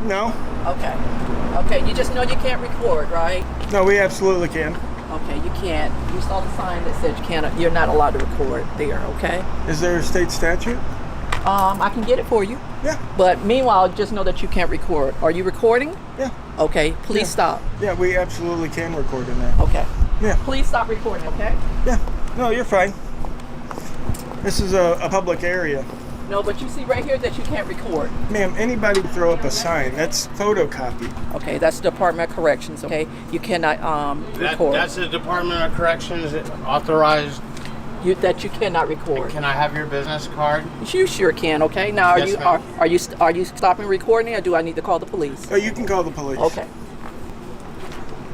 No. Okay. Okay, you just know you can't record, right? No, we absolutely can. Okay, you can't. You saw the sign that said you can't. You're not allowed to record there. Okay. Is there a state statute? I can get it for you. Yeah. But meanwhile, just know that you can't record. Are you recording? Yeah. Okay. Please stop. Yeah, we absolutely can record in there. Okay. Yeah. Please stop recording. Okay. Yeah. No, you're fine. This is a public area. No, but you see right here that you can't record. Ma'am, anybody can throw up a sign. That's photocopied. Okay, that's the Department of Corrections. Okay, you cannot record. That's the Department of Corrections authorized. That you cannot record. Can I have your business card? You sure can. Okay. Now, Yes, ma'am. are you stopping recording, or do I need to call the police? Oh, you can call the police. Okay.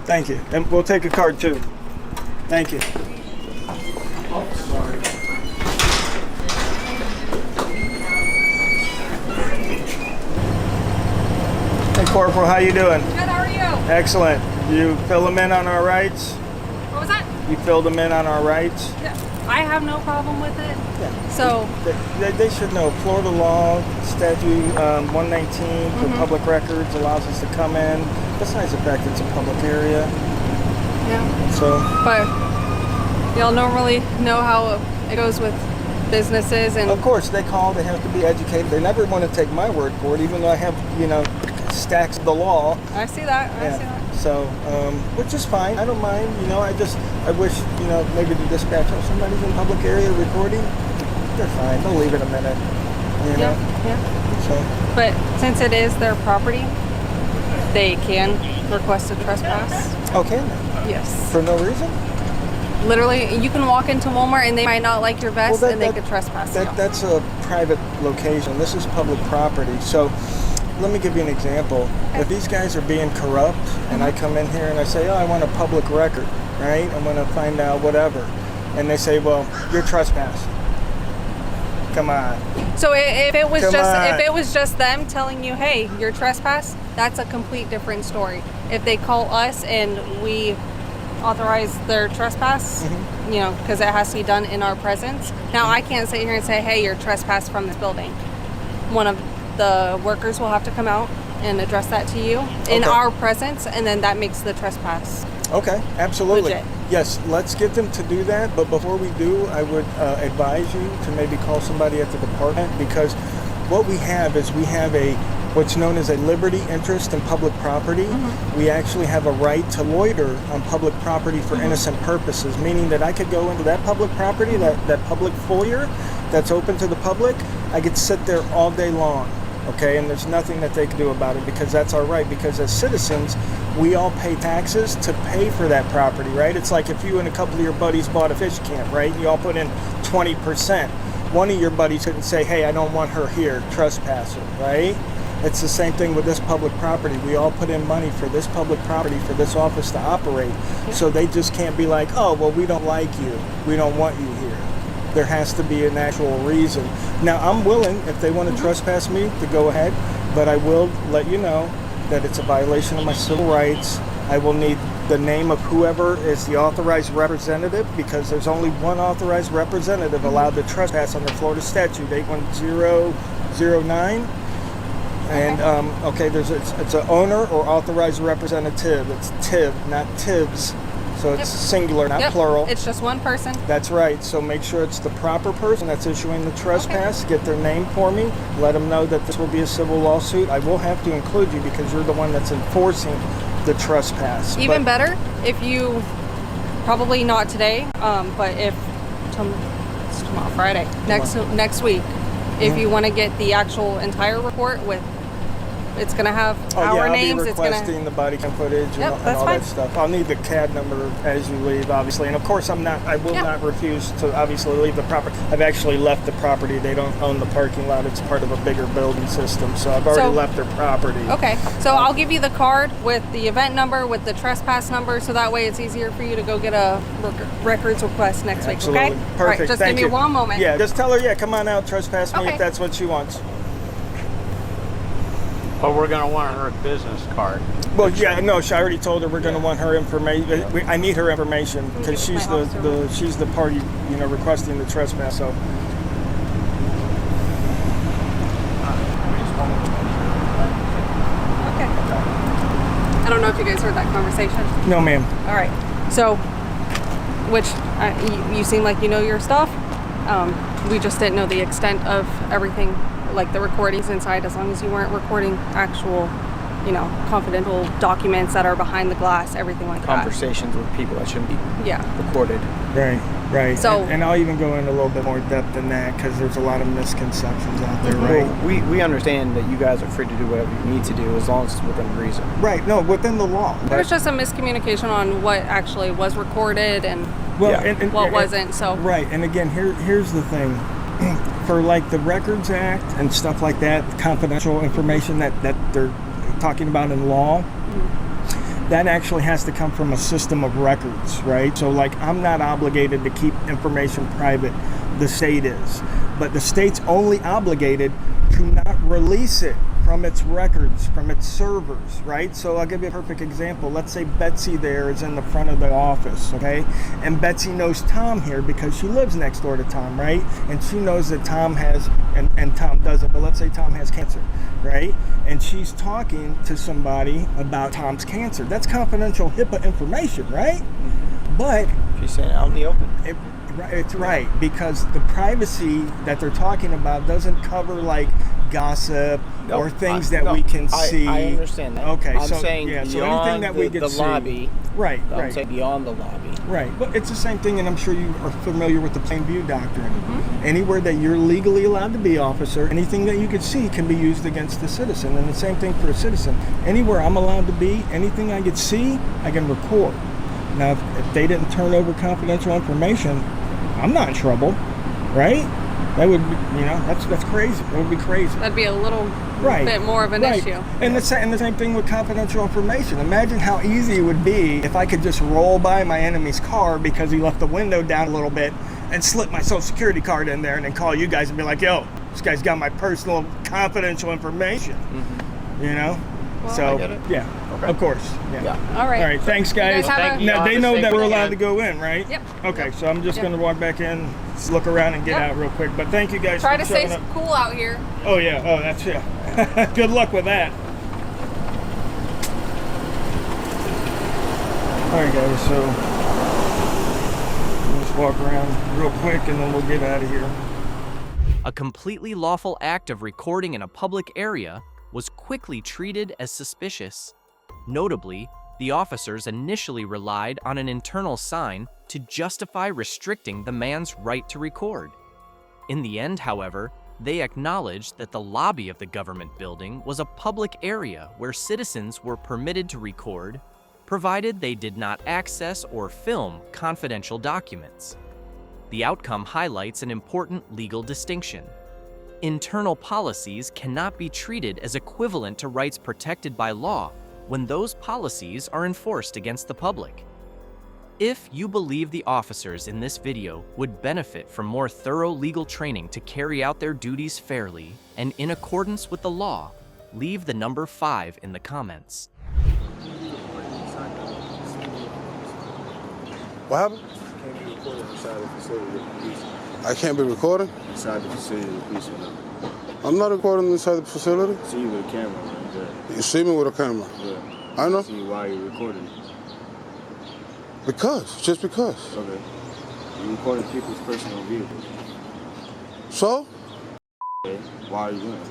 Thank you. And we'll take a card too. Thank you. Oh, sorry. Hey, Corporal, how you doing? Good, how are you? Excellent. You fill them in on our rights? What was that? You filled them in on our rights? Yeah. I have no problem with it. Yeah. So, They should know. Florida law, statute 119 for public records allows us to come in. Besides the fact it's a public area. yeah. So, But y'all normally know how it goes with businesses and of course, they call, they have to be educated. They never want to take my word for it, even though I have, stacks of the law. I see that. I see that. So, which is fine. I don't mind. I wish, maybe the dispatch, somebody's in public area recording. They're fine. They'll leave it a minute. Yeah. So, But since it is their property, they can request a trespass. okay. Yes. For no reason? Literally, you can walk into Walmart and they might not like your vest Well, and they could trespass you. That's a private location. This is public property. So let me give you an example. If these guys are being corrupt and I come in here and I say, I want a public record, right? I want to find out whatever. And they say, well, you're trespassing. Come on. So if it was Come just on. if it was just them telling you, hey, you're trespass, that's a complete different story. If they call us and we authorize their trespass, because it has to be done in our presence. Now I can't sit here and say, hey, you're trespassed from this building. One of the workers will have to come out and address that to you in our presence, and then that makes the trespass. Okay, absolutely. Legit. Yes, let's get them to do that. But before we do, I would advise you to maybe call somebody at the department, because what we have is what's known as a liberty interest in public property. We actually have a right to loiter on public property for innocent purposes, meaning that I could go into that public property, that public foyer that's open to the public. I could sit there all day long. Okay, and there's nothing that they can do about it, because that's our right. Because as citizens, we all pay taxes to pay for that property, right? It's like if you and a couple of your buddies bought a fish camp, right? You all put in 20%. One of your buddies couldn't say, hey, I don't want her here, trespasser, right? It's the same thing with this public property. We all put in money for this public property, for this office to operate. So they just can't be like, oh, well, we don't like you. We don't want you here. There has to be an actual reason. Now, I'm willing, if they want to trespass me, to go ahead, but I will let you know that it's a violation of my civil rights. I will need the name of whoever is the authorized representative, because there's only one authorized representative allowed to trespass under Florida statute 81009. And it's an owner or authorized representative. It's TIV, not TIVs. So it's singular, not plural. It's just one person. That's right. So make sure it's the proper person that's issuing the trespass. Get their name for me. Let them know that this will be a civil lawsuit. I will have to include you because you're the one that's enforcing the trespass. Even better if you, probably not today, but if it's tomorrow, Friday, next week, if you want to get the actual entire report with. It's going to have our names. I'll be requesting the body cam footage and all that stuff. I'll need the CAD number as you leave, obviously. And of course, I will not refuse to obviously leave the property. I've actually left the property. They don't own the parking lot. It's part of a bigger building system. So I've already left their property. Okay. So I'll give you the card with the event number, with the trespass number, so that way it's easier for you to go get a records request next week. Okay? Perfect. All right, just Thank give me you. one moment. Yeah, just tell her, come on out, trespass me Okay. if that's what she wants. But we're going to want her business card. Well, yeah, no, I already told her we're going to want her information. I need her information because she's the party, requesting the trespass. So. You guys heard that conversation? No, ma'am. All right. So, which you seem like you know your stuff. We just didn't know the extent of everything, like the recordings inside, as long as you weren't recording actual, confidential documents that are behind the glass, everything like Conversations with people that shouldn't be that. recorded. Right. So- and I'll even go in a little bit more depth than that because there's a lot of misconceptions out there, right? Well, we understand that you guys are free to do whatever you need to do as long as it's within reason. Right. No, within the law. There was just a miscommunication on what actually was recorded and what wasn't. So right. And again, here's the thing. For like the Records Act and stuff like that, confidential information that they're talking about in law, that actually has to come from a system of records, right? So like I'm not obligated to keep information private, the state is. But the state's only obligated to not release it from its records, from its servers, right? So I'll give you a perfect example. Let's say Betsy there is in the front of the office, okay? And Betsy knows Tom here because she lives next door to Tom, right? And she knows that Tom has, and Tom doesn't, but let's say Tom has cancer, right? And she's talking to somebody about Tom's cancer. That's confidential HIPAA information, right? But She's saying it out in the open. it's right, because the privacy that they're talking about doesn't cover like gossip or things that we can see. I understand that. Okay, I'm so saying yeah, so beyond anything that we the can see, lobby. right, I'm saying beyond the lobby. right. But it's the same thing, and I'm sure you are familiar with the plain view doctrine. Anywhere that you're legally allowed to be, officer, anything that you could see can be used against the citizen, and the same thing for a citizen. Anywhere I'm allowed to be, anything I could see, I can record. Now, if they didn't turn over confidential information, I'm not in trouble, right? That would be, that's crazy. That would be crazy. that'd be a little bit more of an issue. And the same thing with confidential information. Imagine how easy it would be if I could just roll by my enemy's car because he left the window down a little bit and slip my social security card in there and then call you guys and be like, yo, this guy's got my personal confidential information. Well, So, I get it. yeah, Okay. of course. Yeah. All right. All right, thanks, guys. You guys have Now, they know that we're allowed to Go. go in, right? Yep. Okay, so I'm just Yep. going to walk back in, look around, and get Yep. out real quick. But thank you guys Try for to stay showing up. cool out here. Oh, yeah. Oh, that's, yeah. Good luck with that. All right, guys, so we'll just walk around real quick, and then we'll get out of here. A completely lawful act of recording in a public area was quickly treated as suspicious. Notably, the officers initially relied on an internal sign to justify restricting the man's right to record. In the end, however, they acknowledged that the lobby of the government building was a public area where citizens were permitted to record, provided they did not access or film confidential documents. The outcome highlights an important legal distinction. Internal policies cannot be treated as equivalent to rights protected by law when those policies are enforced against the public. If you believe the officers in this video would benefit from more thorough legal training to carry out their duties fairly and in accordance with the law, leave the number 5 in the comments. What happened? Can't be recorded inside the facility with the police. I can't be recording? Inside the facility with the police. I'm not recording inside the facility. See you with a camera right there. You see me with a camera. Yeah. I know. See why you're recording. Just because. Okay. You're recording people's personal vehicles. So? Okay. Why are you doing it?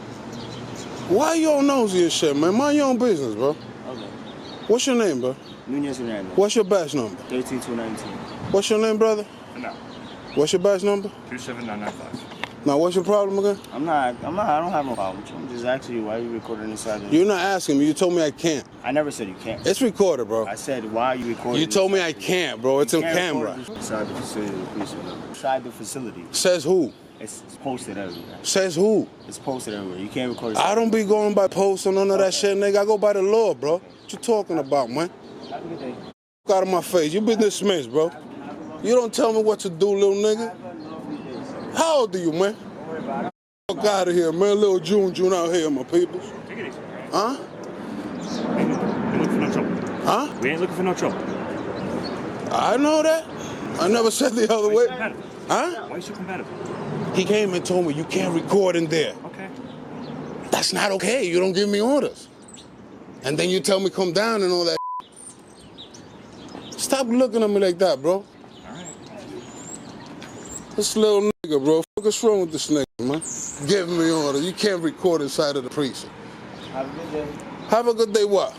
Why you all nosy and shit, man? Mind your own business, bro. Okay. What's your name, bro? Nunez Hernandez. What's your badge number? 13219. What's your name, brother? No. What's your badge number? 27995. Now, what's your problem again? I don't have no problem with you. I'm just asking you why you recording inside the... You're not asking me. You told me I can't. I never said you can't. It's recorded, bro. I said, why are you recording? You told me I can't, bro. It's on camera. Inside the facility with the police. Inside the facility. Says who? It's posted everywhere. Says who? It's posted everywhere. You can't record it. I don't be going by posts or none of that shit, nigga. I go by the law, bro. What you talking about, man? Have a good day. Out of my face. You been dismissed, bro. You don't tell me what to do, little nigga. How old are you, man? Fuck out of here, man. Little June out here, my peoples. Take it easy. Huh? We ain't looking for no trouble. Huh? We ain't looking for no trouble. I know that. I never said the other way. Compatible. Huh? Why are you so compatible? He came and told me you can't record in there. Okay. That's not okay. You don't give me orders. And then you tell me come down and all that. Stop looking at me like that, bro. All right. This little nigga, bro. What's wrong with this nigga, man? Giving me orders. You can't record inside of the precinct. Have a good day. Have a good day, what?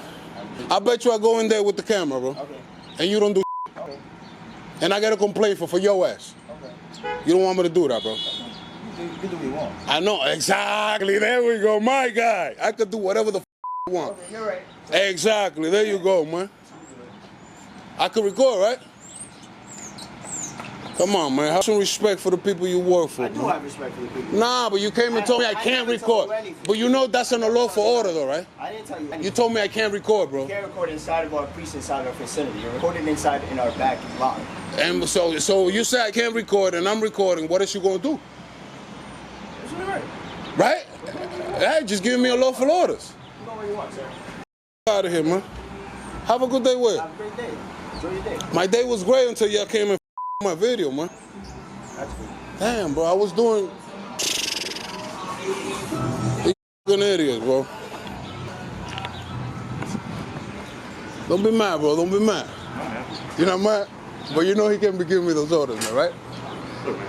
I bet you I go in there with the camera, bro. Okay. And you don't do Okay. and I get a complaint for your ass. Okay. You don't want me to do that, bro. You can do what you want. I know, exactly. There we go, my guy. I could do whatever the I want. Okay, you're right. Exactly. There you go, man. I could record, right? Come on, man. Have some respect for the people you work for. I do man. have respect for the people. Nah, but you came and told me I can't never told record. you anything. But you know that's an unlawful order, though, right? I didn't tell you anything. You told me I can't record, bro. You can't record inside of our precinct, inside of our facility. You're recording inside in our back lot. And so you say I can't record, and I'm recording. What is you gonna do? It's all right. Right? Hey, just giving me unlawful orders. You know what you want, sir. Out of here, man. Have a good day, Will. Have a great day. Enjoy your day. My day was great until y'all came and my video, man. That's good. Damn, bro, I was doing. These idiots, bro. Don't be mad, bro. Don't be mad. No, man. You're not mad? But you know he can't be giving me those orders, man, right? Look, man.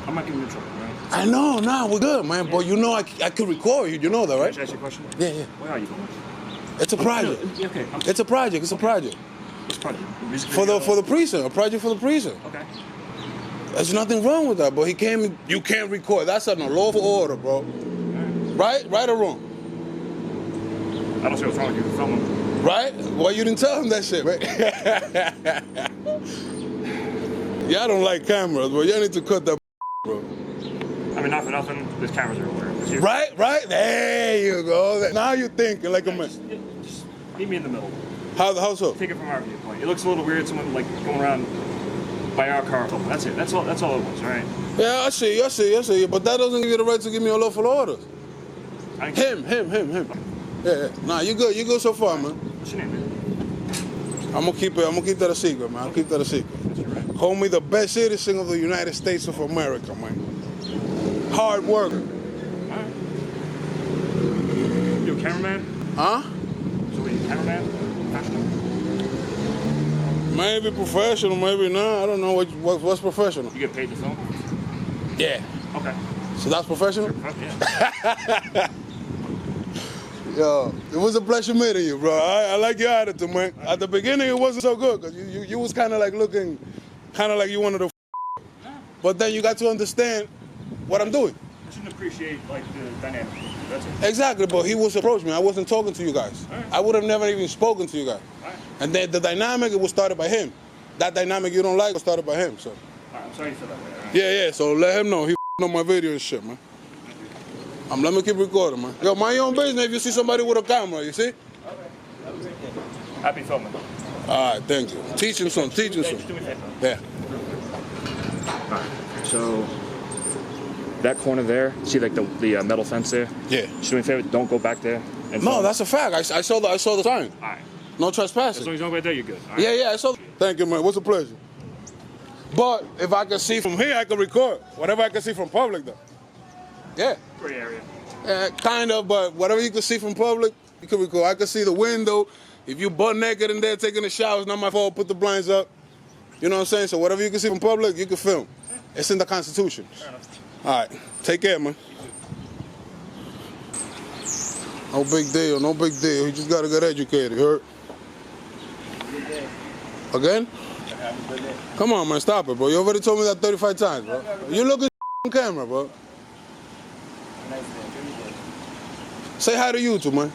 I'm not giving you trouble, right? I know, nah, we're good, man. But you know I could record you. You know that, right? Can I ask you a question? Yeah, yeah. Where are you going? It's a project. Yeah, okay. It's a project. It's a project. What's project? Music For video? the precinct. A project for the precinct. Okay. There's nothing wrong with that, but he came. You can't record. That's an unlawful order, bro. Right? Right or wrong? I don't see what's wrong with you. Film him. Right? Well, you didn't tell him that shit, right? Y'all don't like cameras, but y'all need to cut that, bro. I mean, not for nothing. There's cameras everywhere. Right? Right? There you go. Now you're thinking like a man. Just meet me in the middle. How so? Take it from our viewpoint. It looks a little weird. Someone like going around by our car. That's it. That's all it was. All right. Yeah, I see you. But that doesn't give you the right to give me unlawful orders. Him. Yeah. Nah, you good. You good so far, man. What's your name, man? I'm gonna keep that a secret, man. I'll keep that a secret. Call me the best citizen of the United States of America, man. Hard worker. You a cameraman? Huh? So are you a cameraman? Professional? Maybe professional, maybe not. I don't know what's professional. You get paid to film? Yeah. Okay. So that's professional? Yeah. Yo, it was a pleasure meeting you, bro. I like your attitude, man. At the beginning, it wasn't so good because you was kind of like looking, kind of like you wanted to. But then you got to understand what I'm doing. I shouldn't appreciate like the dynamic. That's it. Exactly, but he was approaching me. I wasn't talking to you guys. Right. I would have never even spoken to you guys. Right. And then the dynamic, it was started by him. That dynamic you don't like was started by him. So. All right, I'm sorry you feel that way. All right. Yeah. So let him know he on my video and shit, man. Let me keep recording, man. Yo, mind your own business if you see somebody with a camera, you see? Okay. Have a great day. Happy filming. All right, thank you. Teach him some. Just do me a favor. Yeah. All right. So that corner there, see like the metal fence there? Yeah. Just do me a favor, don't go back there. And No, film. that's a fact. I saw the sign. All right. No As long trespassing. as you don't go there, you're good. All right? Yeah, I saw. Thank you, man. What's a pleasure. But if I can see from here, I can record. Whatever I can see from public, though. Yeah. Gray area. Kind of, but whatever you can see from public, you can record. I can see the window. If you butt naked in there taking a shower, it's not my fault. Put the blinds up. You know what I'm saying? So whatever you can see from public, you can film. It's in the Constitution. All right. Take care, man. No big deal. No big deal. You just got to get educated, you heard? Again? Come on, man. Stop it, bro. You already told me that 35 times, bro. You looking on camera, bro. Say hi to YouTube, man.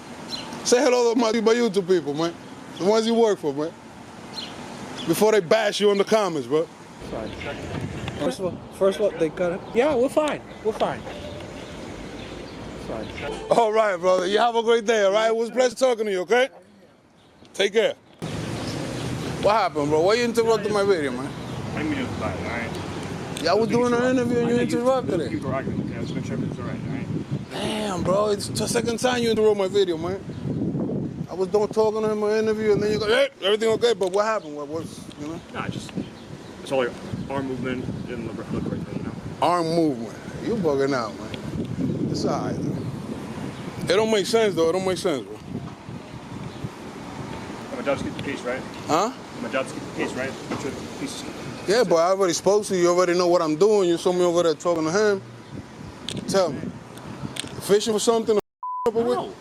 Say hello to my YouTube people, man. The ones you work for, man. Before they bash you in the comments, bro. Fine. First of all, they got it. Yeah, we're fine. We're fine. Fine. All right, brother. You have a great day, all right? It was a pleasure talking to you, okay? Take care. What happened, bro? Why you interrupted my video, man? I didn't mean to lie, all right? Yeah, I was doing an interview and you interrupted You it. were arguing, okay? Let's make sure everything's all right, all right? Damn, bro. It's the second time you interrupt my video, man. I was done talking to him in my interview and then you go, hey, everything okay? But what happened? What was, you know? Nah, it's all like arm movement and look right there, you know? Arm movement. You bugging out, man. It's all right, though. It don't make sense, though. It don't make sense, bro. I'm a judge, get the piece, right? Huh? My job's to keep the peace, right? Make sure the peace is. Yeah, but I already spoke to you. You already know what I'm doing. You saw me over there talking to him. Tell me. Fishing for something? No.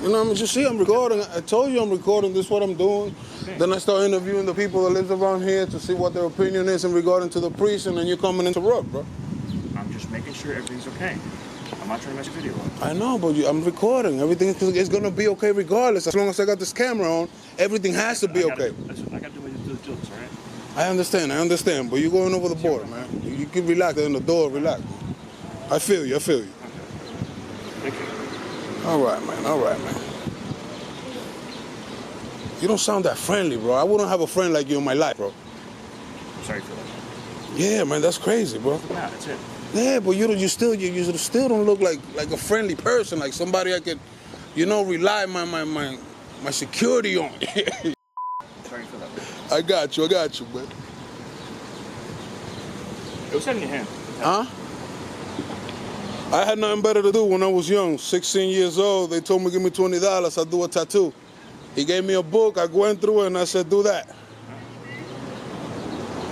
You know, I mean, just see, I'm recording. I told you I'm recording. This is what I'm doing. Okay. Then I start interviewing the people that live around here to see what their opinion is in regarding to the priest, and then you're coming into interrupt, bro. I'm just making sure everything's okay. I'm not trying to mess your video up. I know, but I'm recording. Everything is going to be okay regardless. As long as I got this camera on, everything has to be okay. I got to do my due diligence, all right? I understand. But you're going over the border, man. You can relax. In the door, relax. I feel you. Thank you. All right, man. You don't sound that friendly, bro. I wouldn't have a friend like you in my life, bro. I'm sorry for that. Yeah, man, that's crazy, bro. Yeah, that's it. Yeah, but you still don't look like a friendly person, like somebody I could, rely my security on. Sorry for that. I got you, man. It was in your hand. Huh? I had nothing better to do when I was young, 16 years old. They told me, give me $20, I'll do a tattoo. He gave me a book, I went through it, and I said, do that. Is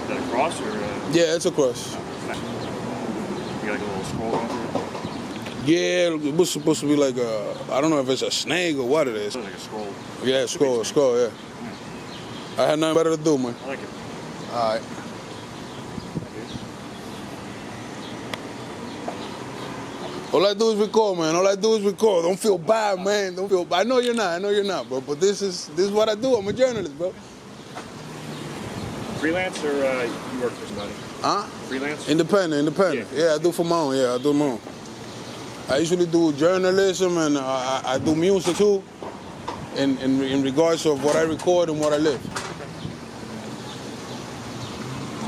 that a cross or? Yeah, it's a cross. You got like a little scroll on it? Yeah, it was supposed to be like I don't know if it's a snake or what it is. It looks like a scroll. Yeah, scroll, yeah. I had nothing better to do, man. I like it. All right. All I do is record, man. Don't feel bad, man. Don't feel bad. I know you're not, bro. But this is what I do. I'm a journalist, bro. Freelance or you work for somebody? Huh? Freelance? Independent. Yeah, I do for my own. I do my own. I usually do journalism and I do music too, in regards of what I record and what I live.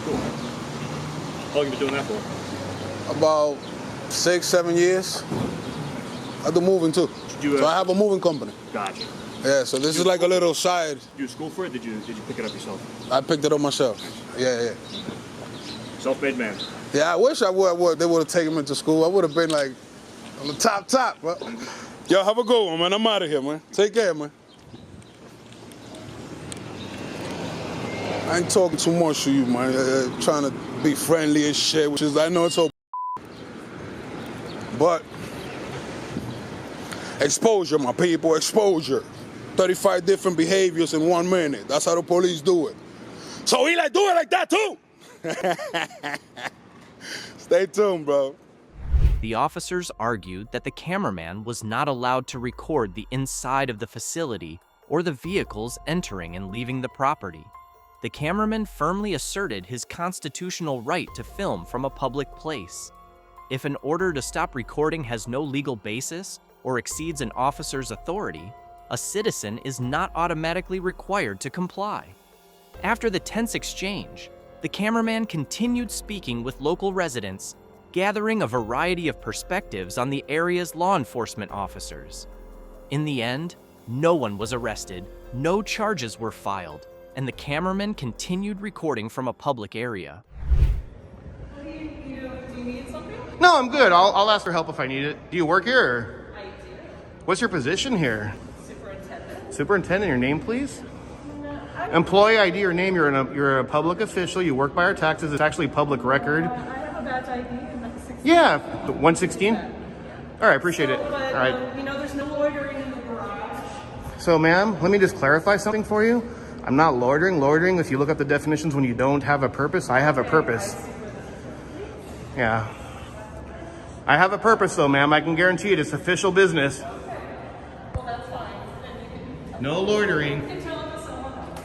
Cool. How long have you been doing that for? About 6-7 years. I do moving too. So I have a moving company. Gotcha. Yeah, so this is like a little side. Did you school for it? Did you pick it up yourself? I picked it up myself. Yeah. Self-made man. Yeah, I wish they would have taken me to school. I would have been like on the top, bro. Yo, have a good one, man. I'm out of here, man. Take care, man. I ain't talking too much to you, man. Trying to be friendly and shit, which is, I know it's all but exposure, my people, exposure. 35 different behaviors in 1 minute. That's how the police do it. So Eli, do it like that too. Stay tuned, bro. The officers argued that the cameraman was not allowed to record the inside of the facility or the vehicles entering and leaving the property. The cameraman firmly asserted his constitutional right to film from a public place. If an order to stop recording has no legal basis or exceeds an officer's authority, a citizen is not automatically required to comply. After the tense exchange, the cameraman continued speaking with local residents, gathering a variety of perspectives on the area's law enforcement officers. In the end, no one was arrested, no charges were filed, and the cameraman continued recording from a public area. Do you need something? No, I'm good. I'll ask for help if I need it. Do you work here? Or? I do. What's your position here? Superintendent. Superintendent, your name, please? Employee ID or name, you're a public official, you work by our taxes, it's actually public record. I have a badge ID and that's 16. Yeah, 116? All right, appreciate it. But, all right. there's no loitering in the garage. So, ma'am, let me just clarify something for you. I'm not loitering. Loitering, if you look up the definitions when you don't have a purpose, I have a purpose. Yeah. I have a purpose, though, ma'am. I can guarantee it. It's official business. Okay. Well, that's fine. Then you can No loitering. tell it to someone else.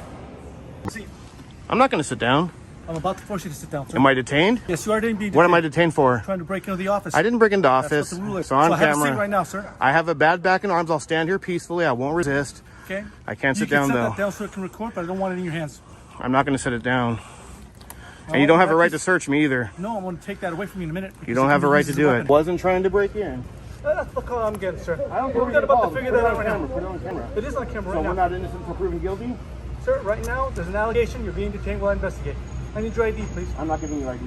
I'm not going to sit down. I'm about to force you to sit down, sir. Am I detained? Yes, you are being detained. What am I detained for? Trying to break into the office. I didn't break into That's office. what the rule is. So on have a camera. seat right now, sir. I have a bad back and arms. I'll stand here peacefully. I won't resist. Okay. I can't sit You down, can though. set that down so it can record, but I don't want it in your hands. I'm not going to sit it down. And you don't have a right to search me either. No, I'm going to take that away from you in a minute. You don't have a right to do it. Wasn't trying to break in. That's the call I'm getting, sir. I don't We're care about what to you figure call that it. out right now. Put it on camera. It is on camera So right now. we're not innocent until proven guilty? Sir, right now, there's an allegation. You're being detained while I investigate. I need your ID, please. I'm not giving you ID.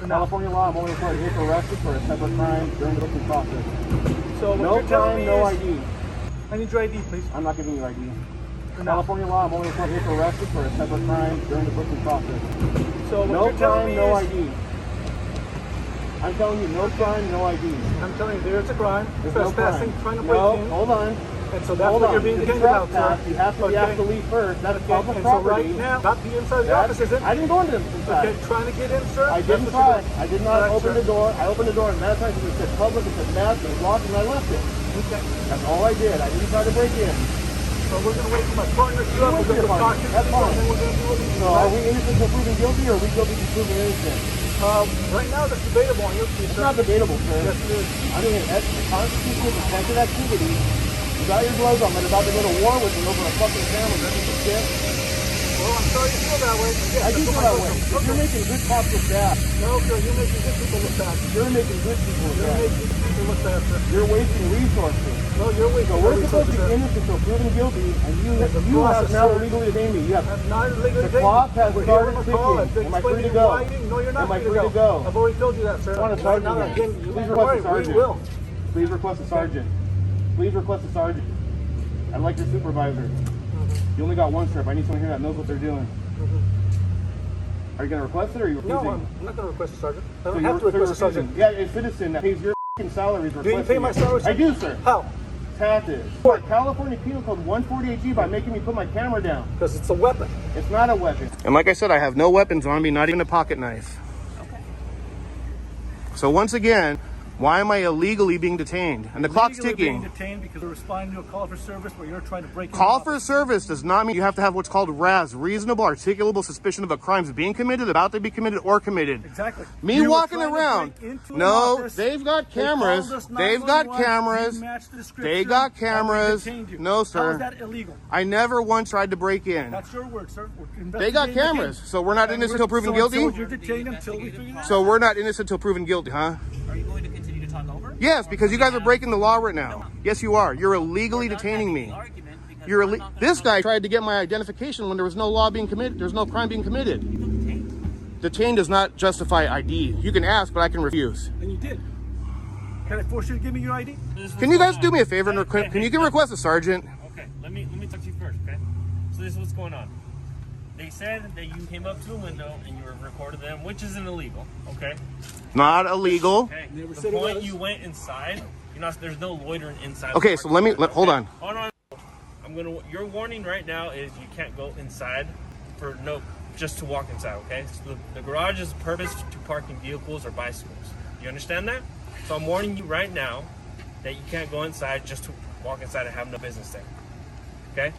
No. California law, I'm only required to get arrested for a separate crime during the booking process. So what No you're telling crime, me no is, ID. I need your ID, please. I'm not giving you ID. California law, I'm only reporting if arrested for a separate crime during the booking process. So what No you're telling me crime, no is, ID. I'm telling you, no crime, no ID. I'm telling you, there's a crime. There's no Trespassing, crime. trying to break No, in. hold on. And so that's Hold what on. you're being If detained you about, sir. trespass, you have to leave first. That's public and property. so right now, not the inside of the office, is it? I didn't go into the inside. Okay, trying to get in, sir? I That's didn't what try. you're doing. I did not Correct, open sir. the door. I opened the door, and matter of fact, it said public, it said mask, it was locked, and I left it. Okay. That's all I did. I didn't try to break in. So we're going to wait for my partner to You show up. wait We're for going your to talk partner. to That's people, fine. and then we're going to do what we do. So are we innocent until proven guilty, or are we guilty until proven innocent? Right now, that's debatable on your piece, It's sir. not debatable, sir. Yes, it is. I mean, that's the constitutional protected activity. You got your gloves on, but about to go to war with me over a fucking family. That's some shit. Well, I'm sorry you feel that way. Yes, I do that's feel what that my way. question- You're making good cops look bad. No, sir, you're making good people look bad. You're making good people look You're bad. making good people look bad, sir. You're wasting resources. No, you're So wasting we're supposed to be resources, innocent until proven guilty, and you It's a have process, now sir. illegally detained me. You have I'm not illegally the clock has We're started here on a call. I've ticking. been Am I free to explaining go? why you didn't. No, you're not Am I free to free to go? I've already told you that, sir. I want a Right now, sergeant again, again. you Please don't request worry, a sergeant. we will. Please request a sergeant. Please request a sergeant. I'd like your supervisor. You only got one strip. I need someone here that knows what they're doing. Are you going to request it, or are you refusing? No, I'm not going to request a sergeant. I So don't you're- have to request a so you're sergeant. refusing. Yeah, a citizen that pays your f***ing salary is Do requesting you pay my it. salary, sir? I do, sir. How? Taxes. California Penal Code 148G by making me put my camera down. Because it's a weapon. It's not a weapon. And like I said, I have no weapons on me, not even a pocket knife. Okay. So once again, why am I illegally being detained? And the clock's Legally ticking. being detained because we're responding to a call for service where you're trying to break in. Call for service does not mean you have to have what's called RAS, reasonable articulable suspicion of a crime being committed, about to be committed, or committed. Exactly. Me You were walking trying to around. break into an No, office. they've got They called cameras. us They've got 911. cameras. You matched the description, They got and we cameras. detained you. No, How sir. is that illegal? I never once tried to break in. That's your word, sir. We're They got investigating cameras, again. so we're not And innocent we're- until proven so guilty? you're detained until we figure it out. So we're not innocent until proven guilty, huh? Are you going to continue to talk over? Yes, because you guys are breaking the law right now. Yes, you are. You're illegally detaining me. This guy tried to get my identification when there was no law being committed. There's no crime being committed. Detained does not justify ID. You can ask, but I can refuse. And you did. Can I force you to give me your ID? Can you guys do me a favor and can you request a sergeant? Okay, let me talk to you first, okay? So this is what's going on. They said that you came up to a window and you recorded them, which isn't illegal, okay? Not illegal. Okay. The point you went inside, there's no loitering inside. Okay, so hold on. Hold on. Your warning right now is you can't go inside just to walk inside, okay? So the garage is purposed to parking vehicles or bicycles. You understand that? So I'm warning you right now that you can't go inside just to walk inside and have no business there. Okay?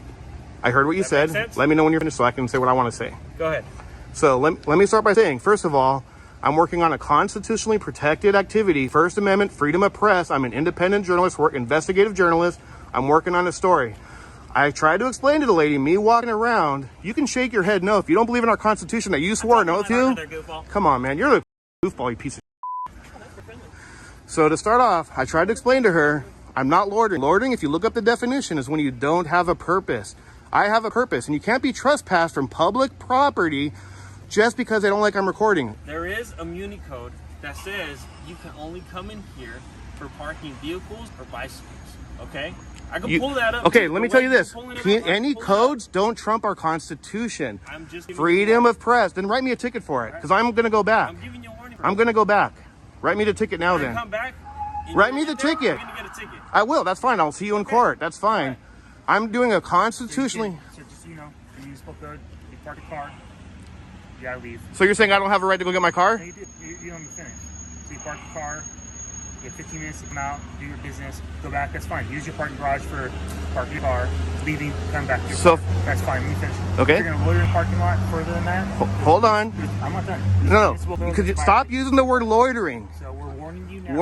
I heard what you said. Let me know when you're finished so I can say what I want to say. Go ahead. So let me start by saying, first of all, I'm working on a constitutionally protected activity, First Amendment, freedom of press. I'm an independent journalist, investigative journalist. I'm working on a story. I tried to explain to the lady, me walking around, you can shake your head no. If you don't believe in our Constitution that you swore an oath to, come on, man, you're the goofball, you piece of shit. So to start off, I tried to explain to her, I'm not loitering. Loitering, if you look up the definition, is when you don't have a purpose. I have a purpose, and you can't be trespassed from public property just because they don't like I'm recording. There is a muni code that says you can only come in here for parking vehicles or bicycles, okay? I can pull that up. Okay, let me tell you this. Any codes don't trump our Constitution. I'm just Freedom of press. Then write me a ticket for it, because I'm going to go back. I'm giving you a warning. I'm going to go back. Write me the ticket now then. Come back. Write me the ticket. You're gonna get a ticket. I will. That's fine. I'll see you in court. That's fine. Right. I'm doing a constitutionally... So just so you know, the municipal code, you park a car, you gotta leave. So you're saying I don't have a right to go get my car? No, you do. You don't finish. So you park the car, you have 15 minutes to come out, do your business, go back, that's fine. Use your parking garage for parking your car, leaving, come back to your car. That's fine, let me finish. Okay. If you're gonna loiter in the parking lot further than that, hold on. I'm not done. No, could you stop using the word loitering? So we're warning you now.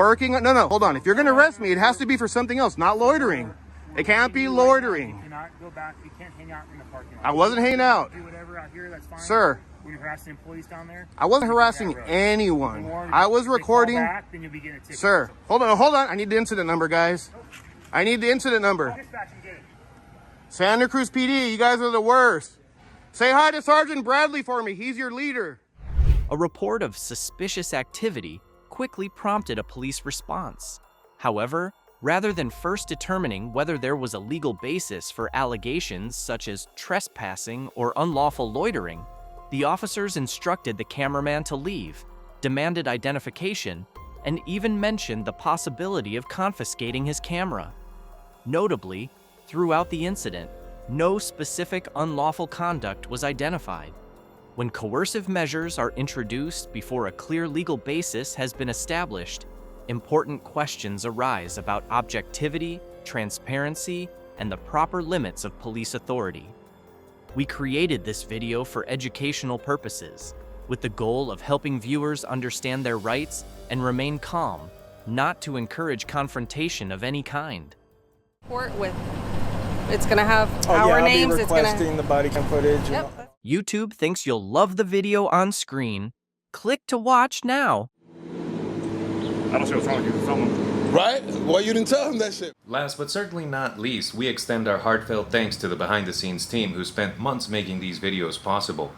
No, hold on. If you're going to arrest me, it has to be for something else, not loitering. It can't be loitering. You cannot go back, you can't hang out in the parking lot. I wasn't hanging out. Do whatever out here, that's fine. Sir. When you're harassing employees down there, I wasn't harassing anyone. I was recording. Back, then you'll be getting a ticket. Sir, hold on. I need the incident number, guys. I need the incident number. Santa Cruz PD, you guys are the worst. Say hi to Sergeant Bradley for me. He's your leader. A report of suspicious activity quickly prompted a police response. However, Rather than first determining whether there was a legal basis for allegations such as trespassing or unlawful loitering, the officers instructed the cameraman to leave, demanded identification, and even mentioned the possibility of confiscating his camera. Notably, throughout the incident, no specific unlawful conduct was identified. When coercive measures are introduced before a clear legal basis has been established, important questions arise about objectivity, transparency, and the proper limits of police authority. We created this video for educational purposes, with the goal of helping viewers understand their rights and remain calm, not to encourage confrontation of any kind. Court with, it's gonna have Oh, our yeah, names. I'll be It's gonna. requesting the body cam footage. Yep. YouTube thinks you'll love the video on screen. Click to watch now. I don't see what's wrong with you. Film him. Right? Why you didn't tell him that shit? Last but certainly not least, we extend our heartfelt thanks to the behind-the-scenes team who spent months making these videos possible.